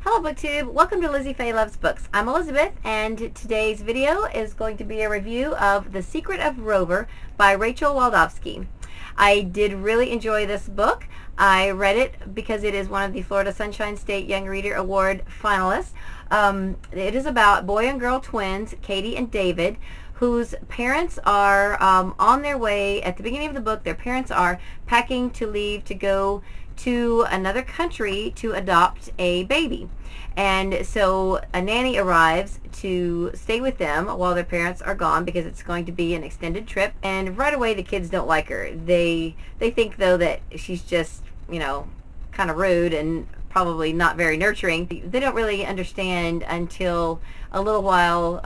Hello BookTube, welcome to Lizzie Faye Loves Books. I'm Elizabeth and today's video is going to be a review of The Secret of Rover by Rachel Wildavsky. I did really enjoy this book. I read it because it is one of the Florida Sunshine State Young Reader Award finalists. It is about boy and girl twins, Katie and David, whose parents are on their way. At the beginning of the book, their parents are packing to leave to go to another country to adopt a baby. And so a nanny arrives to stay with them while their parents are gone because it's going to be an extended trip. And right away the kids don't like her. They think though that she's just, kind of rude and probably not very nurturing. They don't really understand until a little while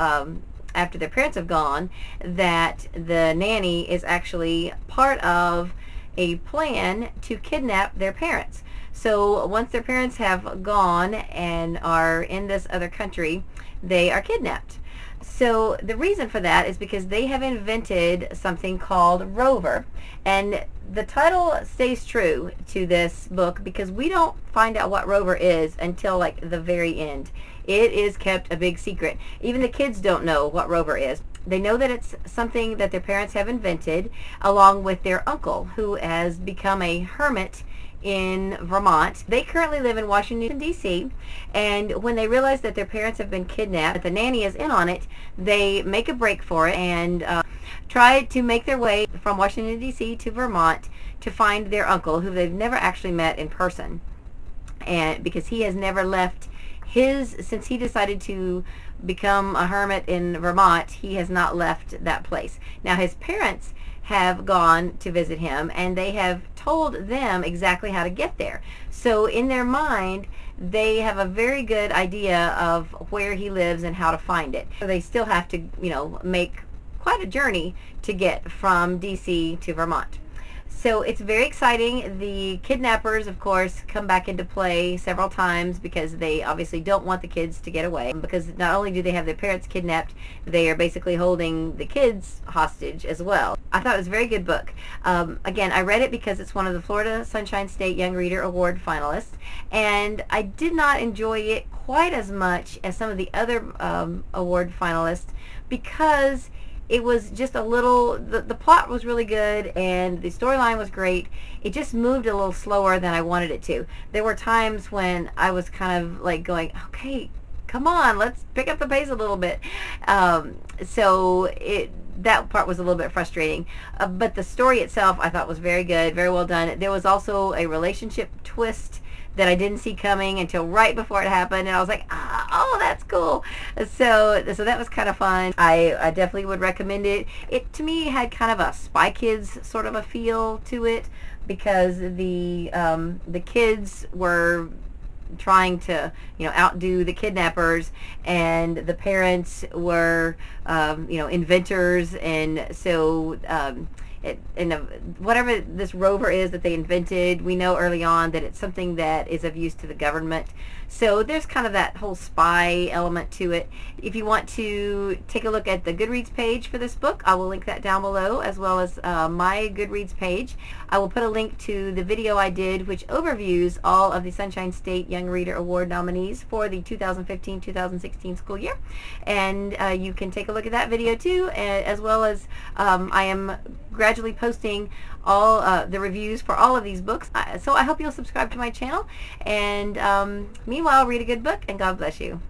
after their parents have gone that the nanny is actually part of a plan to kidnap their parents. So once their parents have gone and are in this other country, they are kidnapped. So the reason for that is because they have invented something called Rover, and the title stays true to this book because we don't find out what Rover is until like the very end. It is kept a big secret. Even the kids don't know what Rover is. They know that it's something that their parents have invented along with their uncle, who has become a hermit in Vermont. They currently live in Washington, D.C., and when they realize that their parents have been kidnapped, that the nanny is in on it, they make a break for it and try to make their way from Washington, D.C. to Vermont to find their uncle, who they've never actually met in person. And because he has never left since he decided to become a hermit in Vermont, he has not left that place. Now his parents have gone to visit him and they have told them exactly how to get there. So in their mind, they have a very good idea of where he lives and how to find it. So they still have to, make quite a journey to get from DC to Vermont. So it's very exciting. The kidnappers, of course, come back into play several times because they obviously don't want the kids to get away, because not only do they have their parents kidnapped, they are basically holding the kids hostage as well. I thought it was a very good book. Again, I read it because it's one of the Florida Sunshine State Young Reader Award finalists, and I did not enjoy it quite as much as some of the other award finalists because it was just a little, the plot was really good and the storyline was great. It just moved a little slower than I wanted it to. There were times when I was kind of like going, okay, come on, let's pick up the pace a little bit. So that part was a little bit frustrating. But the story itself I thought was very good, very well done. There was also a relationship twist that I didn't see coming until right before it happened, and I was like, oh, that's cool. So that was kind of fun. I definitely would recommend it. It to me had kind of a Spy Kids sort of a feel to it because the kids were trying to outdo the kidnappers, and the parents were inventors, and so whatever this rover is that they invented, we know early on that it's something that is of use to the government. So there's kind of that whole spy element to it. If you want to take a look at the Goodreads page for this book, I will link that down below, as well as my Goodreads page. I will put a link to the video I did which overviews all of the Sunshine State Young Reader Award nominees for the 2015-2016 school year, and you can take a look at that video too, as well as I am gradually posting all the reviews for all of these books. So I hope you'll subscribe to my channel, and meanwhile, read a good book, and God bless you.